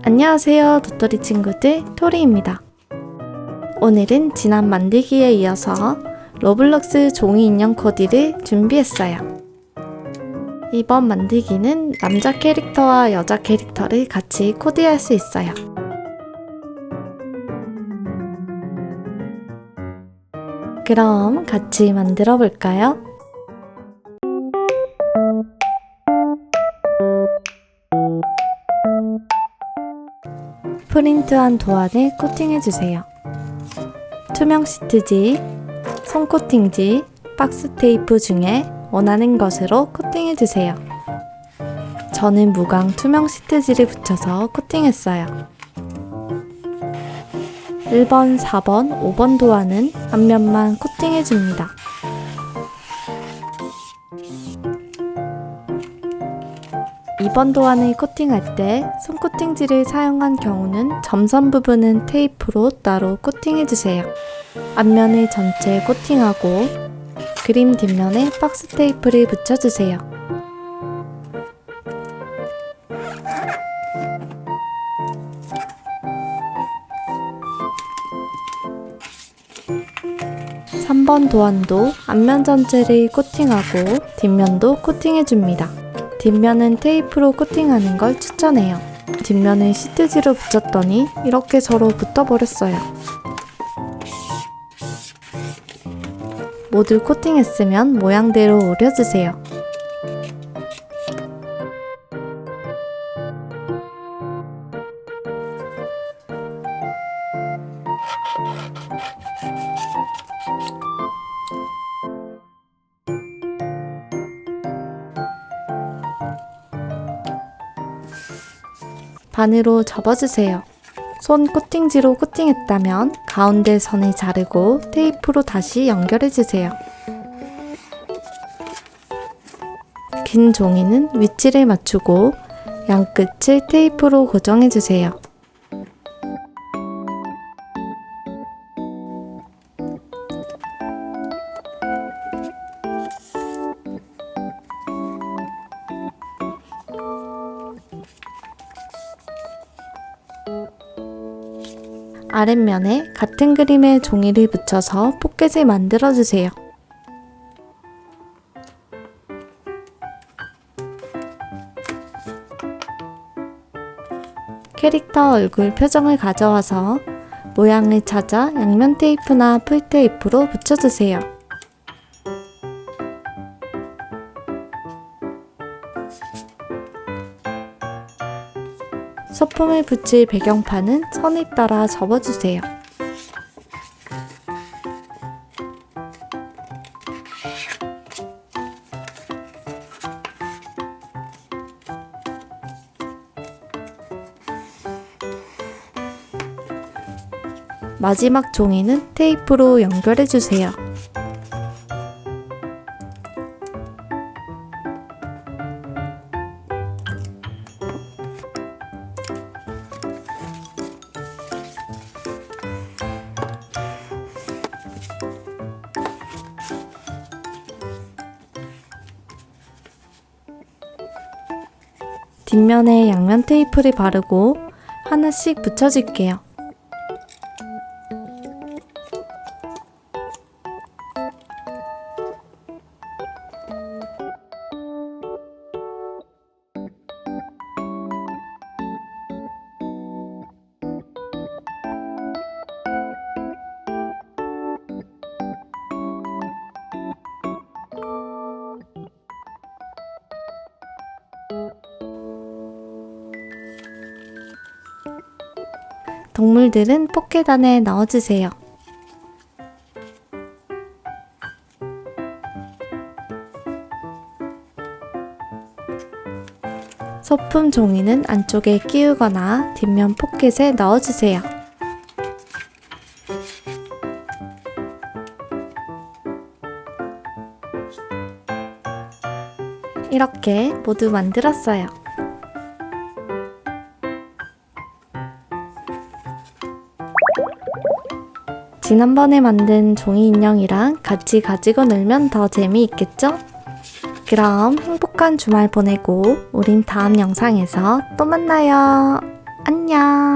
안녕하세요, 도토리 친구들, 토리입니다. 오늘은 지난 만들기에 이어서 로블록스 종이 인형 코디를 준비했어요. 이번 만들기는 남자 캐릭터와 여자 캐릭터를 같이 코디할 수 있어요. 그럼 같이 만들어 볼까요? 프린트한 도안을 코팅해주세요. 투명 시트지, 솜코팅지, 박스 테이프 중에 원하는 것으로 코팅해주세요. 저는 무광 투명 시트지를 붙여서 코팅했어요. 1번, 4번, 5번 도안은 앞면만 코팅해줍니다. 이번 도안을 코팅할 때 솜코팅지를 사용한 경우는 점선 부분은 테이프로 따로 코팅해주세요. 앞면을 전체 코팅하고 그림 뒷면에 박스 테이프를 붙여주세요. (3번) 도안도 앞면 전체를 코팅하고 뒷면도 코팅해줍니다. 뒷면은 테이프로 코팅하는 걸 추천해요. 뒷면을 시트지로 붙였더니 이렇게 서로 붙어버렸어요. 모두 코팅했으면 모양대로 오려주세요. 반으로 접어주세요. 손 코팅지로 코팅했다면 가운데 선을 자르고 테이프로 다시 연결해주세요. 긴 종이는 위치를 맞추고 양끝을 테이프로 고정해주세요. 아랫면에 같은 그림의 종이를 붙여서 포켓을 만들어주세요. 캐릭터 얼굴 표정을 가져와서 모양을 찾아 양면 테이프나 풀 테이프로 붙여주세요. 소품을 붙일 배경판은 선을 따라 접어주세요. 마지막 종이는 테이프로 연결해주세요. 뒷면에 양면 테이프를 바르고 하나씩 붙여줄게요. 동물들은 포켓 안에 넣어주세요. 소품 종이는 안쪽에 끼우거나 뒷면 포켓에 넣어주세요. 이렇게 모두 만들었어요. 지난번에 만든 종이 인형이랑 같이 가지고 놀면 더 재미있겠죠? 그럼 행복한 주말 보내고 우린 다음 영상에서 또 만나요. 안녕.